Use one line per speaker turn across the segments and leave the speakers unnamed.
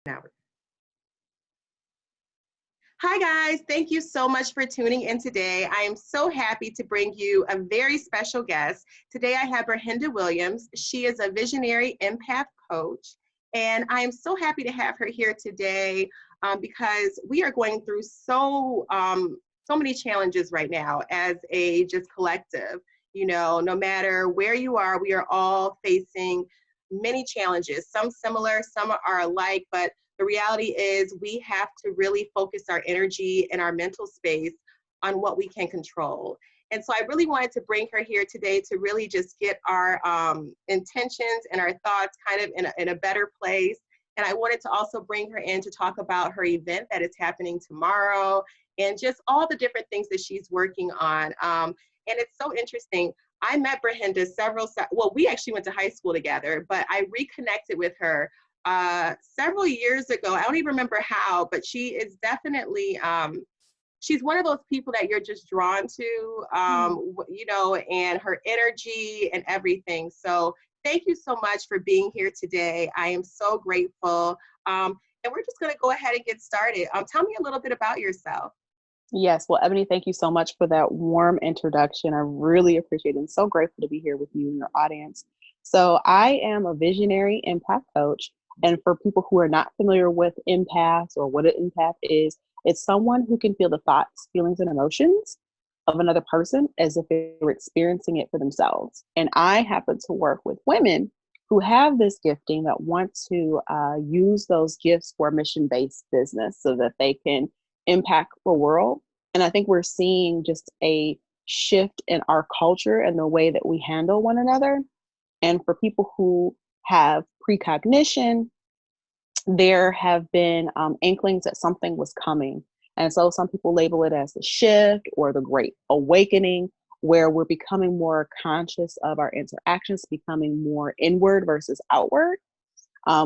Now. Hi, guys. Thank you so much for tuning in today. I am so happy to bring you a very special guest. Today, I have Berhenda Williams. She is a visionary empath coach, and I am so happy to have her here today because we are going through so many challenges right now as a just collective. You know, no matter where you are, we are all facing many challenges, some similar, some are alike, but the reality is we have to really focus our energy and our mental space on what we can control. And so I really wanted to bring her here today to really just get our intentions and our thoughts kind of in a better place. And I wanted to also bring her in to talk about her event that is happening tomorrow and just all the different things that she's working on. And it's so interesting. I met Berhenda well, we actually went to high school together, but I reconnected with her several years ago. I don't even remember how, but she is definitely, she's one of those people that you're just drawn to, you know, and her energy and everything. So thank you so much for being here today. I am so grateful. And we're just going to go ahead and get started. Tell me a little bit about yourself.
Yes. Well, Ebony, thank you so much for that warm introduction. I really appreciate it. I'm so grateful to be here with you and your audience. So I am a visionary empath coach. And for people who are not familiar with empaths or what an empath is, it's someone who can feel the thoughts, feelings, and emotions of another person as if they were experiencing it for themselves. And I happen to work with women who have this gifting that want to use those gifts for mission-based business so that they can impact the world. And I think we're seeing just a shift in our culture and the way that we handle one another. And for people who have precognition, there have been inklings that something was coming. And so some people label it as the shift or the great awakening, where we're becoming more conscious of our interactions, becoming more inward versus outward.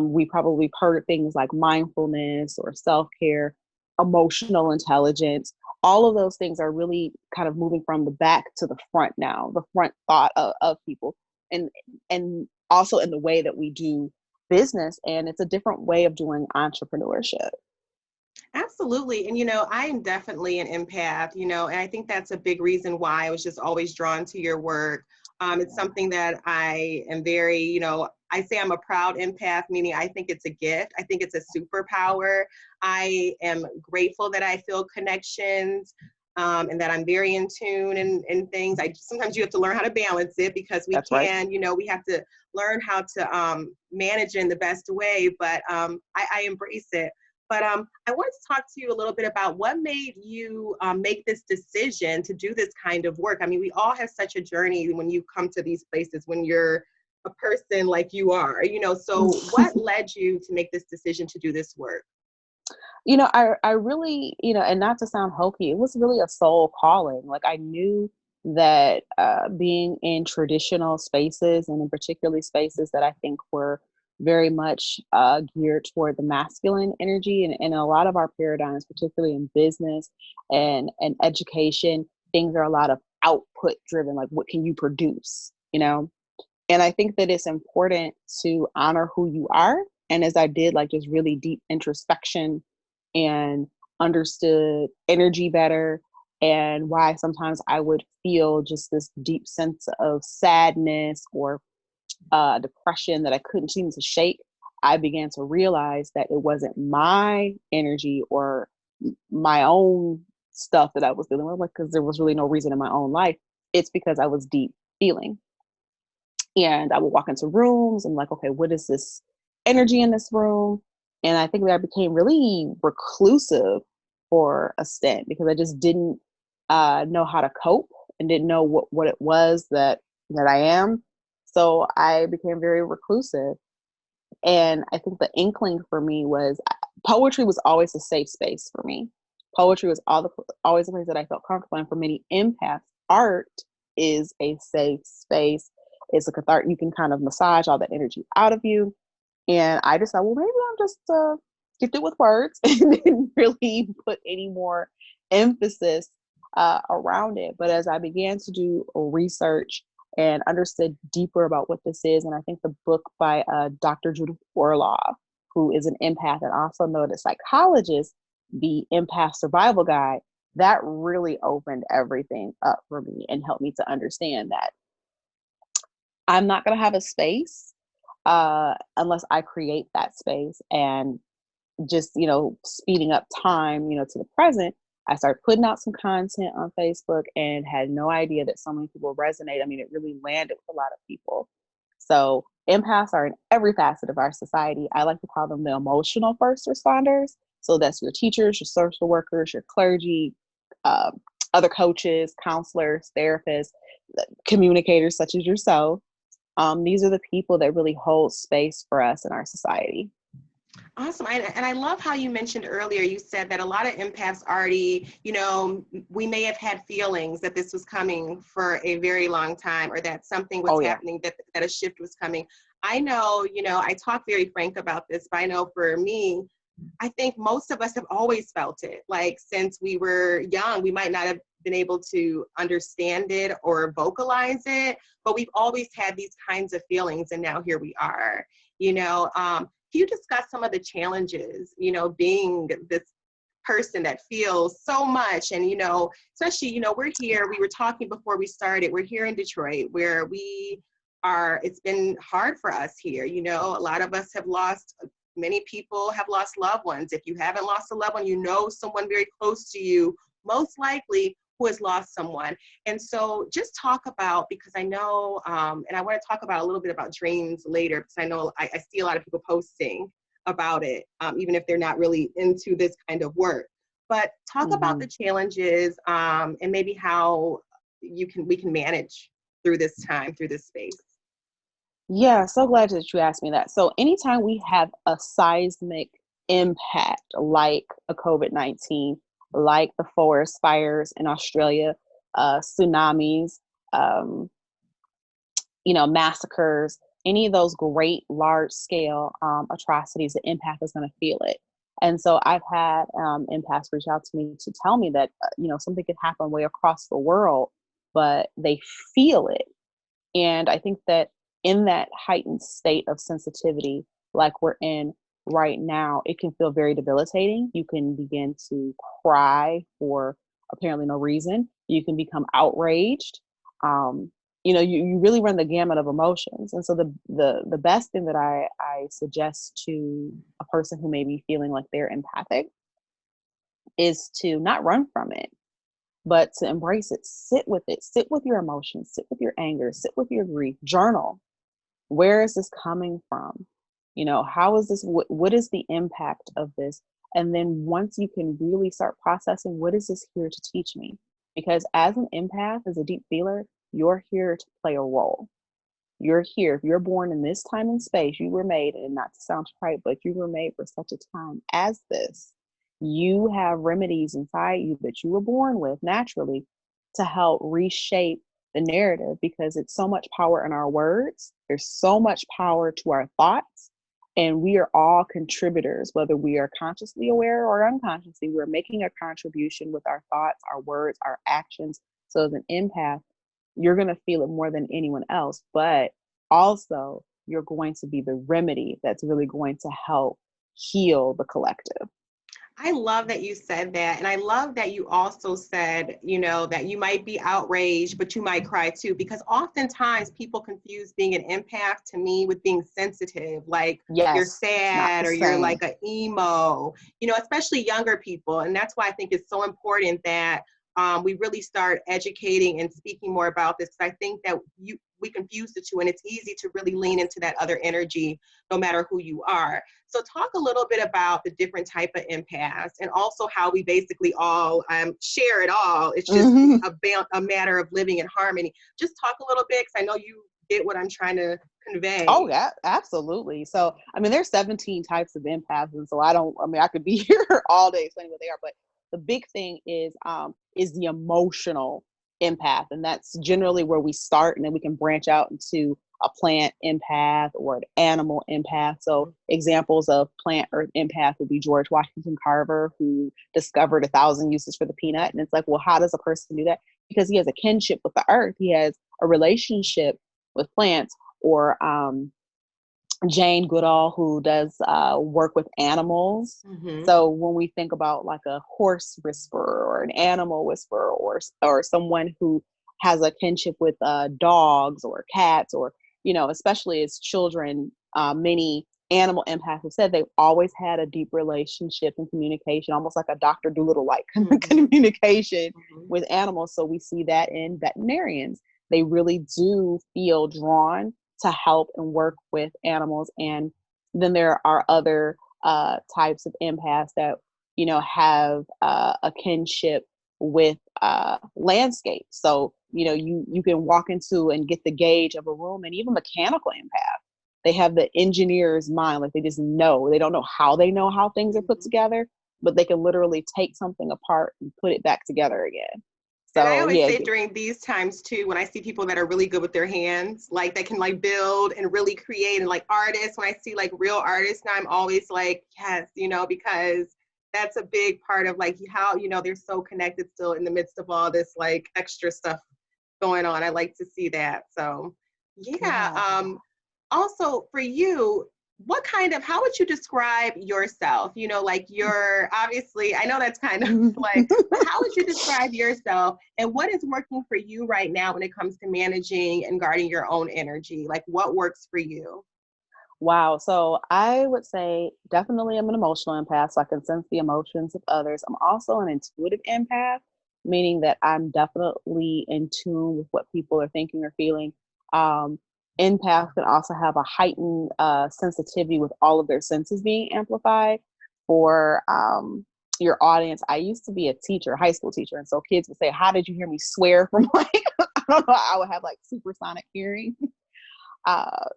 We probably heard things like mindfulness or self-care, emotional intelligence. All of those things are really kind of moving from the back to the front now, the front thought of people. And also in the way that we do business. And it's a different way of doing entrepreneurship.
Absolutely. And, you know, I am definitely an empath, you know, and I think that's a big reason why I was just always drawn to your work. It's something that I am very, you know, I say I'm a proud empath, meaning I think it's a gift. I think it's a superpower. I am grateful that I feel connections and that I'm very in tune and things. Sometimes you have to learn how to balance it because
That's right.
you know, we have to learn how to manage it in the best way, but I embrace it. But I wanted to talk to you a little bit about what made you make this decision to do this kind of work. I mean, we all have such a journey when you come to these places, when you're a person like you are, you know, so what led you to make this decision to do this work?
You know, I really, you know, and not to sound hokey, it was really a soul calling. Like I knew that being in traditional spaces and in particularly spaces that I think were very much geared toward the masculine energy and in a lot of our paradigms, particularly in business and education, things are a lot of output driven, like what can you produce, you know? And I think that it's important to honor who you are. And as I did like just really deep introspection and understood energy better and why sometimes I would feel just this deep sense of sadness or depression that I couldn't seem to shake, I began to realize that it wasn't my energy or my own stuff that I was dealing with, because there was really no reason in my own life. It's because I was deep feeling. And I would walk into rooms and like, okay, what is this energy in this room? And I think that I became really reclusive for a stint because I just didn't know how to cope and didn't know what it was that I am. So I became very reclusive. And I think the inkling for me was poetry was always a safe space for me. Poetry was always a place that I felt comfortable. And for many empaths, art is a safe space. It's a cathartic. You can kind of massage all that energy out of you. And I decided, well, maybe I'm just gifted with words and didn't really put any more emphasis around it. But as I began to do research and understood deeper about what this is, and I think the book by Dr. Judith Orloff who is an empath and also noted psychologist, the Empath Survival Guide, that really opened everything up for me and helped me to understand that I'm not going to have a space unless I create that space. And just, speeding up time, to the present, I started putting out some content on Facebook and had no idea that so many people resonate. I mean, it really landed with a lot of people. So empaths are in every facet of our society. I like to call them the emotional first responders. So that's your teachers, your social workers, your clergy, other coaches, counselors, therapists, communicators such as yourself. These are the people that really hold space for us in our society.
Awesome. And I love how you mentioned earlier, you said that a lot of empaths already, we may have had feelings that this was coming for a very long time, or that something was happening, that a shift was coming. I know, I talk very frank about this, but I know for me, I think most of us have always felt it. Like, since we were young, we might not have been able to understand it or vocalize it, but we've always had these kinds of feelings. And now here we are, can you discuss some of the challenges, being this person that feels so much? And, especially, we were talking before we started, we're here in Detroit, where it's been hard for us here. A lot of us have many people have lost loved ones. If you haven't lost a loved one, someone very close to you, most likely, who has lost someone. And so just talk about, because I know, and I want to talk about a little bit about dreams later, because I know I see a lot of people posting about it, even if they're not really into this kind of work. But talk about the challenges, and maybe how we can manage through this time, through this space.
Yeah, so glad that you asked me that. So anytime we have a seismic impact like a COVID-19, like the forest fires in Australia, tsunamis, massacres, any of those great large scale atrocities, the empath is going to feel it. And so I've had empaths reach out to me to tell me that, something could happen way across the world, but they feel it. And I think that in that heightened state of sensitivity, like we're in right now, it can feel very debilitating. You can begin to cry for apparently no reason. You can become outraged. You really run the gamut of emotions. And so the best thing that I suggest to a person who may be feeling like they're empathic is to not run from it, but to embrace it. Sit with it. Sit with your emotions. Sit with your anger. Sit with your grief. Journal. Where is this coming from? How is this? What is the impact of this? And then once you can really start processing, what is this here to teach me? Because as an empath, as a deep feeler, you're here to play a role. You're here. If you're born in this time and space, you were made, and not to sound trite, but you were made for such a time as this. You have remedies inside you that you were born with naturally to help reshape the narrative, because it's so much power in our words. There's so much power to our thoughts, and we are all contributors, whether we are consciously aware or unconsciously. We're making a contribution with our thoughts, our words, our actions. So as an empath, you're going to feel it more than anyone else, but also you're going to be the remedy that's really going to help heal the collective.
I love that you said that. And I love that you also said, that you might be outraged, but you might cry too, because oftentimes people confuse being an empath to me with being sensitive. Like,
yes,
you're sad or you're like an emo, especially younger people. And that's why I think it's so important that we really start educating and speaking more about this. I think that we confuse the two, and it's easy to really lean into that other energy, no matter who you are. So talk a little bit about the different type of empaths, and also how we basically all share it all. It's just a matter of living in harmony. Just talk a little bit, because I know you get what I'm trying to convey.
Oh, yeah, absolutely. So, there's 17 types of empaths. And so I could be here all day explaining what they are, but the big thing is the emotional empath. And that's generally where we start, and then we can branch out into a plant empath or an animal empath. So examples of plant or empath would be George Washington Carver, who discovered 1,000 uses for the peanut. And it's like, well, how does a person do that? Because he has a kinship with the earth. He has a relationship with plants, or Jane Goodall, who does work with animals.
Mm-hmm.
So when we think about like a horse whisperer or an animal whisperer, or someone who has a kinship with dogs or cats, or especially as children, many animal empaths have said they've always had a deep relationship and communication, almost like a Dr. Dolittle like
Mm-hmm.
communication
Mm-hmm.
with animals. So we see that in veterinarians. They really do feel drawn to help and work with animals. And then there are other types of empaths that have a kinship with landscape. So you can walk into and get the gauge of a room. And even mechanical empath, they have the engineer's mind. Like, they just know. They don't know how things are put
Mm-hmm.
together, but they can literally take something apart and put it back together again.
And I
So
always
yeah.
say during these times too, when I see people that are really good with their hands, like that can like build and really create, and like artists, when I see like real artists now, I'm always like, yes, because that's a big part of like how, they're so connected still in the midst of all this like extra stuff going on. I like to see that. So yeah.
Yeah.
Also for you, how would you describe yourself? Like you're obviously, I know that's kind of like, but how would you describe yourself, and what is working for you right now when it comes to managing and guarding your own energy? Like what works for you?
Wow. So I would say definitely I'm an emotional empath, so I can sense the emotions of others. I'm also an intuitive empath, meaning that I'm definitely in tune with what people are thinking or feeling. Um, Empaths can also have a heightened sensitivity with all of their senses being amplified. For your audience, I used to be a teacher, a high school teacher, and so kids would say, "How did you hear me swear from like?" I don't know. I would have like supersonic hearing.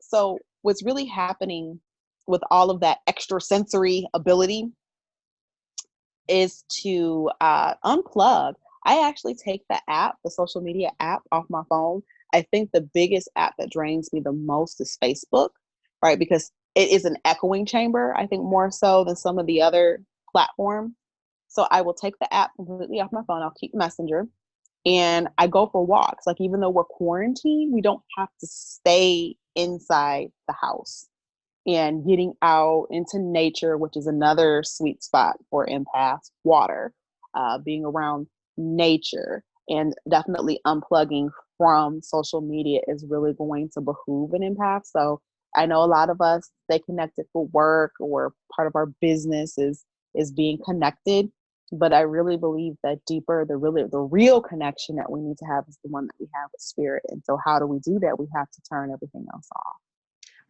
So what's really happening with all of that extra sensory ability is to unplug. I actually take the social media app off my phone. I think the biggest app that drains me the most is Facebook, right? Because it is an echoing chamber, I think, more so than some of the other platforms. So I will take the app completely off my phone. I'll keep Messenger, and I go for walks. Like, even though we're quarantined, we don't have to stay inside the house. And getting out into nature, which is another sweet spot for empaths, water, being around nature, and definitely unplugging from social media is really going to behoove an empath. So I know a lot of us stay connected for work, or part of our business is being connected. But I really believe that deeper, the real connection that we need to have is the one that we have with spirit. And so how do we do that? We have to turn everything else off.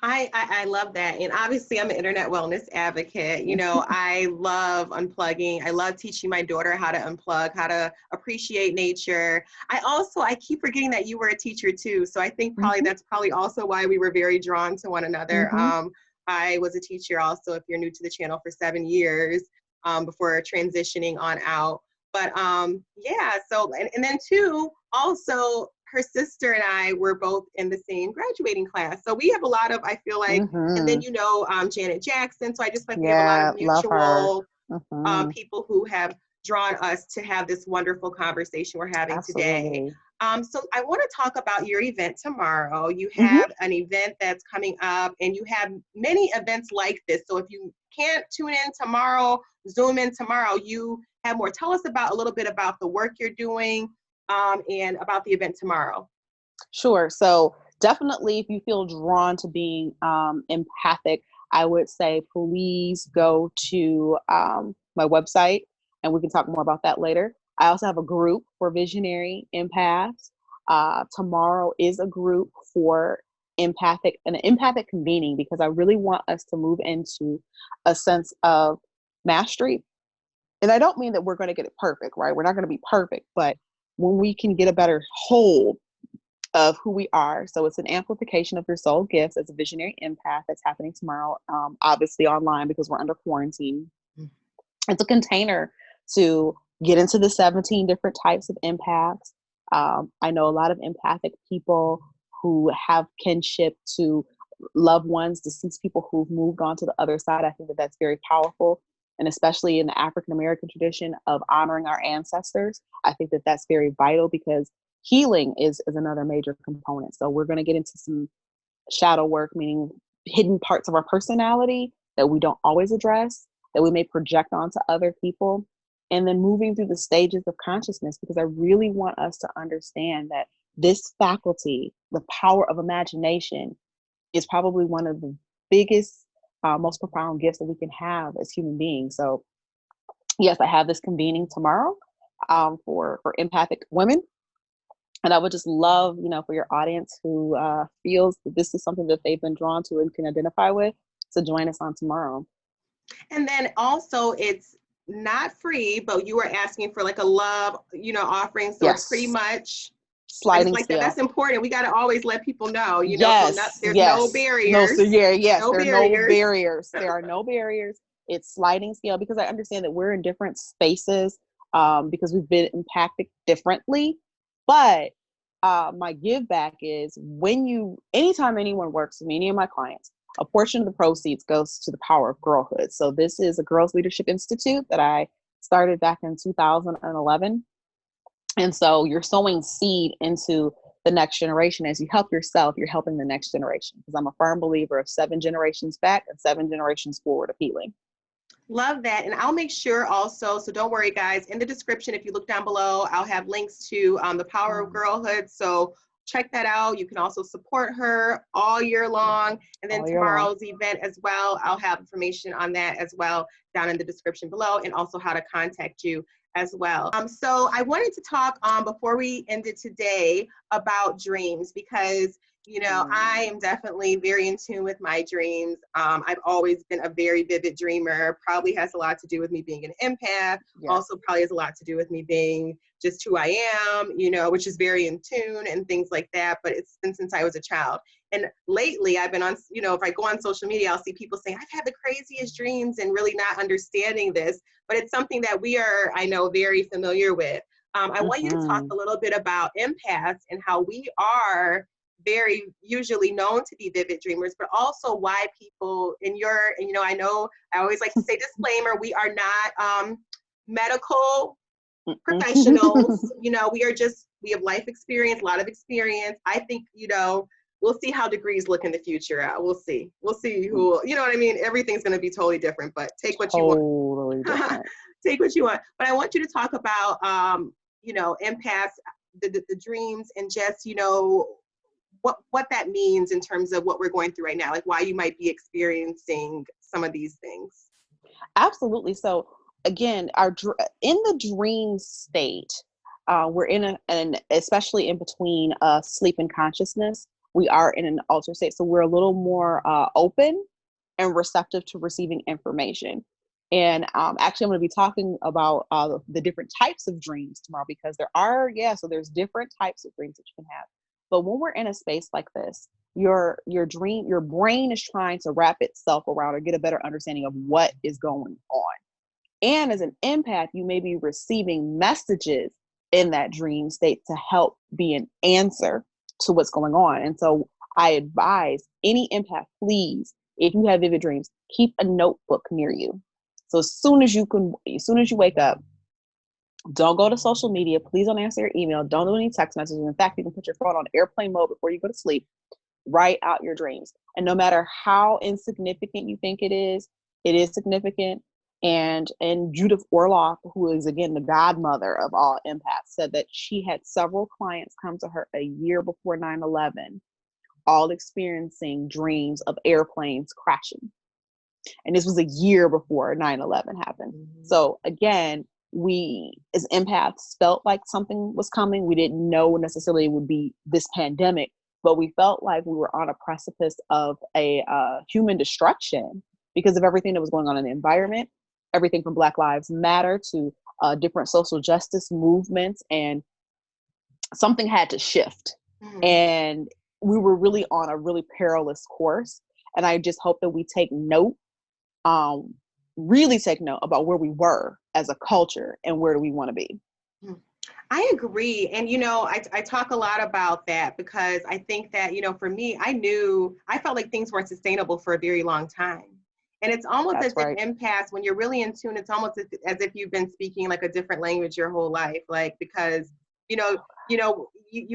I love that. And obviously, I'm an internet wellness advocate. I love unplugging. I love teaching my daughter how to unplug, how to appreciate nature. I keep forgetting that you were a teacher too. So I think probably
Mhm,
that's probably also why we were very drawn to one another.
mhm,
I was a teacher also, if you're new to the channel, for 7 years before transitioning on out. But yeah, so, and then two, also, her sister and I were both in the same graduating class. So we have a lot of, I feel like, and then
mhm.
Janet Jackson. So I just like we have a lot of
Yeah, love her.
mutual
Mhm.
people who have drawn us to have this wonderful conversation we're having today.
Absolutely.
So I want to talk about your event tomorrow. You
Mhm.
have an event that's coming up, and you have many events like this. So if you can't tune in tomorrow, Zoom in tomorrow, you have more. Tell us about a little bit about the work you're doing, and about the event tomorrow.
Sure. So definitely, if you feel drawn to being empathic, I would say please go to my website, and we can talk more about that later. I also have a group for visionary empaths. Tomorrow is a group for an empathic convening, because I really want us to move into a sense of mastery. And I don't mean that we're going to get it perfect, right? We're not going to be perfect, but when we can get a better hold of who we are. So it's an amplification of your soul gifts as a visionary empath that's happening tomorrow, obviously online because we're under quarantine. It's a container to get into the 17 different types of empaths. I know a lot of empathic people who have kinship to loved ones, deceased people who've moved on to the other side. I think that that's very powerful. And especially in the African American tradition of honoring our ancestors, I think that that's very vital, because healing is another major component. So we're going to get into some shadow work, meaning hidden parts of our personality that we don't always address, that we may project onto other people. And then moving through the stages of consciousness, because I really want us to understand that this faculty, the power of imagination, is probably one of the biggest, most profound gifts that we can have as human beings. So yes, I have this convening tomorrow for empathic women. And I would just love, for your audience who feels that this is something that they've been drawn to and can identify with, to join us on tomorrow.
And then also it's not free, but you are asking for like a love, offering. So it's pretty
Yes.
much, I just
Sliding
like that.
scale.
That's important. We got to always let people know,
Yes,
so there's no
yes. No,
barriers.
so yes,
No
there are no
barriers.
barriers. There are no barriers. It's sliding scale, because I understand that we're in different spaces because we've been impacted differently. But my give back is anytime anyone works with me, any of my clients, a portion of the proceeds goes to the power of girlhood. So this is a Girls Leadership Institute that I started back in 2011. And so you're sowing seed into the next generation. As you help yourself, you're helping the next generation, because I'm a firm believer of 7 generations back and 7 generations forward of healing.
Love that. And I'll make sure also, so don't worry guys, in the description, if you look down below, I'll have links to the Power of Girlhood. So check that out. You can also support her all year long. And then tomorrow's event as well, I'll have information on that as well down in the description below, and also how to contact you as well. So I wanted to talk before we ended today about dreams, because I am definitely very in tune with my dreams. I've always been a very vivid dreamer. Probably has a lot to do with me being an empath. Yes. Also probably has a lot to do with me being just who I am, which is very in tune and things like that. But it's been since I was a child. And lately I've been on, if I go on social media, I'll see people saying, I've had the craziest dreams, and really not understanding this. But it's something that we are, I know, very familiar with. I want you to talk a little bit about empaths and how we are very usually known to be vivid dreamers, but also why people I know I always like to say disclaimer, we are not medical professionals. We have life experience, a lot of experience. I think, we'll see how degrees look in the future. We'll see who, what I mean? Everything's going to be totally different, but take what you want. Take what you want. But I want you to talk about, empaths, the dreams, and just, what that means in terms of what we're going through right now, like why you might be experiencing some of these things.
Absolutely. So again, in the dream state, we're in an especially in between sleep and consciousness, we are in an altered state. So we're a little more open and receptive to receiving information. And actually, I'm going to be talking about the different types of dreams tomorrow, because there's different types of dreams that you can have. But when we're in a space like this, your brain is trying to wrap itself around or get a better understanding of what is going on. And as an empath, you may be receiving messages in that dream state to help be an answer to what's going on. And so I advise any empath, please, if you have vivid dreams, keep a notebook near you. So as soon as you wake up, don't go to social media. Please don't answer your email. Don't do any text messages. In fact, you can put your phone on airplane mode before you go to sleep. Write out your dreams. And no matter how insignificant you think it is significant. And Judith Orloff, who is, again, the godmother of all empaths, said that she had several clients come to her a year before 9/11, all experiencing dreams of airplanes crashing. And this was a year before 9/11 happened. Mm-hmm. So again, we as empaths felt like something was coming. We didn't know necessarily it would be this pandemic, but we felt like we were on a precipice of a human destruction because of everything that was going on in the environment, everything from Black Lives Matter to different social justice movements, and something had to shift. Mm-hmm. And we were really on a really perilous course. And I just hope that we take note, really take note about where we were as a culture and where do we want to be.
I agree. And, I talk a lot about that because I think that, for me, I felt like things weren't sustainable for a very long time. And it's almost as if empaths, when you're really in tune, it's almost as if you've been speaking like a different language your whole life. Like, because, you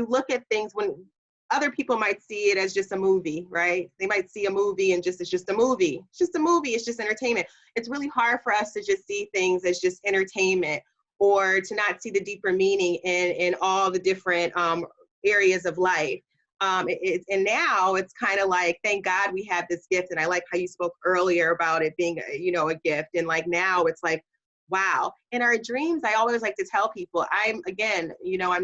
look at things when other people might see it as just a movie, right? They might see a movie and it's just a movie. It's just a movie. It's just entertainment. It's really hard for us to just see things as just entertainment, or to not see the deeper meaning in all the different areas of life. And now it's kind of like, thank God we have this gift. And I like how you spoke earlier about it being, a gift. And like now it's like, wow. In our dreams, I always like to tell people, I'm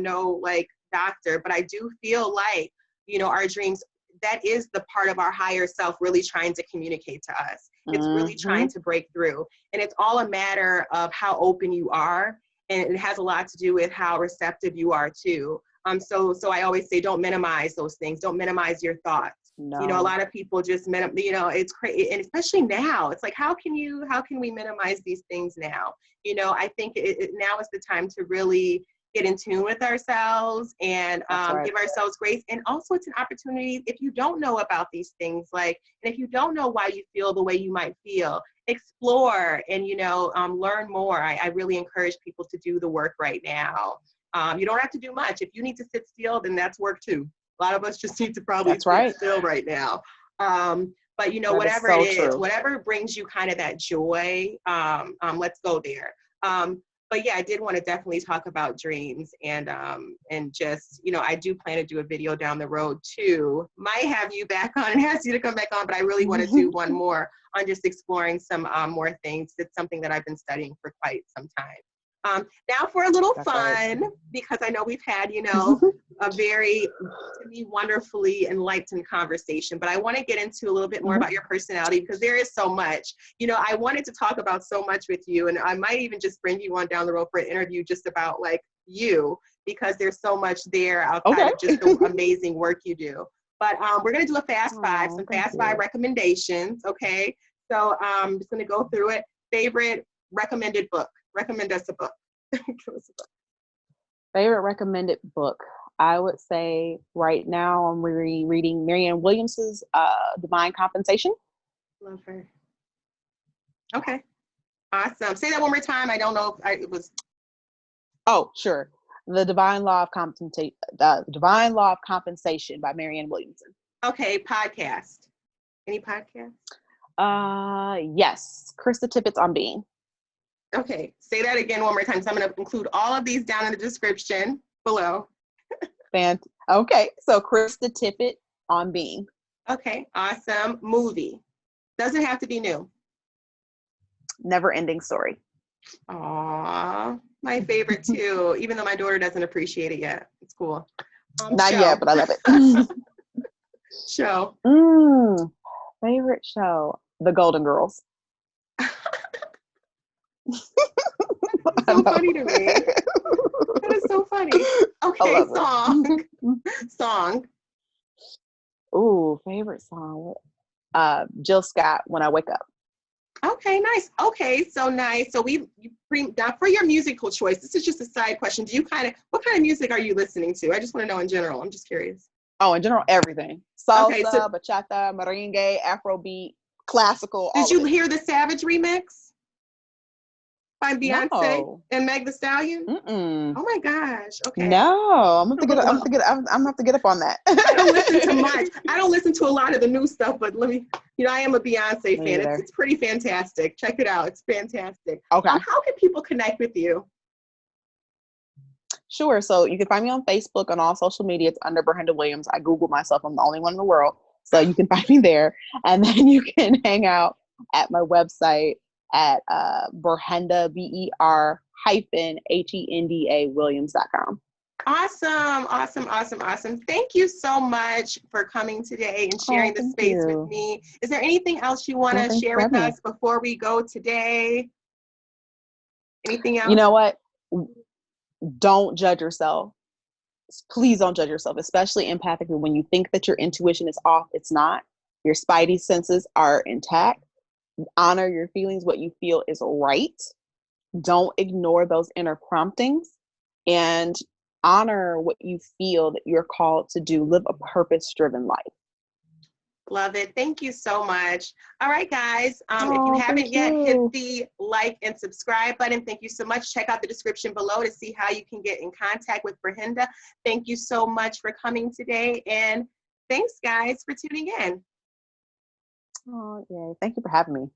no like doctor, but I do feel like, our dreams, that is the part of our higher self really trying to communicate to us. It's really trying to break through. And it's all a matter of how open you are. And it has a lot to do with how receptive you are too. So I always say, don't minimize those things. Don't minimize your thoughts.
No.
A lot of people just, it's crazy. And especially now, it's like, how can we minimize these things now? I think now is the time to really get in tune with ourselves and give ourselves grace. And also it's an opportunity, if you don't know about these things, and if you don't know why you feel the way you might feel, explore and, learn more. I really encourage people to do the work right now. You don't have to do much. If you need to sit still, then that's work too. A lot of us just need to probably sit still right now. But whatever it is, whatever brings you kind of that joy, let's go there. But yeah, I did want to definitely talk about dreams and just, I do plan to do a video down the road too. Might have you back on and ask you to come back on, but I really want to do one more on just exploring some more things. It's something that I've been studying for quite some time. Now for a little fun, because I know we've had, a very, to me, wonderfully enlightened conversation, but I want to get into a little bit more about your personality, because there is so much. I wanted to talk about so much with you, and I might even just bring you on down the road for an interview just about like you, because there's so much there outside of just the amazing work you do. But we're going to do a fast five, some fast five recommendations, okay? So I'm just going to go through it. Favorite recommended book. Recommend us a book. Give us a book.
Favorite recommended book. I would say right now I'm reading Marianne Williams's Divine Compensation.
Love her. Okay. Awesome. Say that one more time. I don't know if it was.
Oh, sure. The Divine Law of Compensation by Marianne Williamson.
Okay. Podcast. Any podcast?
Yes. Krista Tippett's On Being.
Okay, say that again one more time. So I'm going to include all of these down in the description below.
Okay, so Krista Tippett, On Being.
Okay, awesome. Movie. Doesn't have to be new.
Never Ending Story.
Aww, my favorite too, even though my daughter doesn't appreciate it yet. It's cool.
Not yet, but I love it.
Show.
Favorite show? The Golden Girls.
So funny to me. That is so funny. Okay, song.
Ooh, favorite song. Jill Scott, When I Wake Up.
Okay, nice. Okay, so nice. So now for your musical choice, this is just a side question. What kind of music are you listening to? I just want to know in general. I'm just curious.
Oh, in general, everything. Salsa, bachata, merengue, Afrobeat, classical.
Did you hear the Savage remix by Beyonce and Meg Thee Stallion?
Mm-mm.
Oh my gosh. Okay.
No, I'm gonna have to get up on that.
I don't listen to much. I don't listen to a lot of the new stuff, but I am a Beyonce fan. It's pretty fantastic. Check it out. It's fantastic.
Okay.
How can people connect with you?
Sure. So you can find me on Facebook, on all social media. It's under Berhenda Williams. I Googled myself. I'm the only one in the world. So you can find me there. And then you can hang out at my website at Berhenda, BER-HENDA Williams.com.
Awesome. Thank you so much for coming today and sharing the space with me. Is there anything else you want to share with us before we go today? Anything else?
You know what? Don't judge yourself. Please don't judge yourself, especially empathically. When you think that your intuition is off, it's not. Your spidey senses are intact. Honor your feelings. What you feel is right. Don't ignore those inner promptings, and honor what you feel that you're called to do. Live a purpose-driven life.
Love it. Thank you so much. All right, guys. If you
Oh,
haven't
thank
yet, hit
you.
the like and subscribe button. Thank you so much. Check out the description below to see how you can get in contact with Berhenda. Thank you so much for coming today. And thanks, guys, for tuning in.
Oh, yeah. Thank you for having me.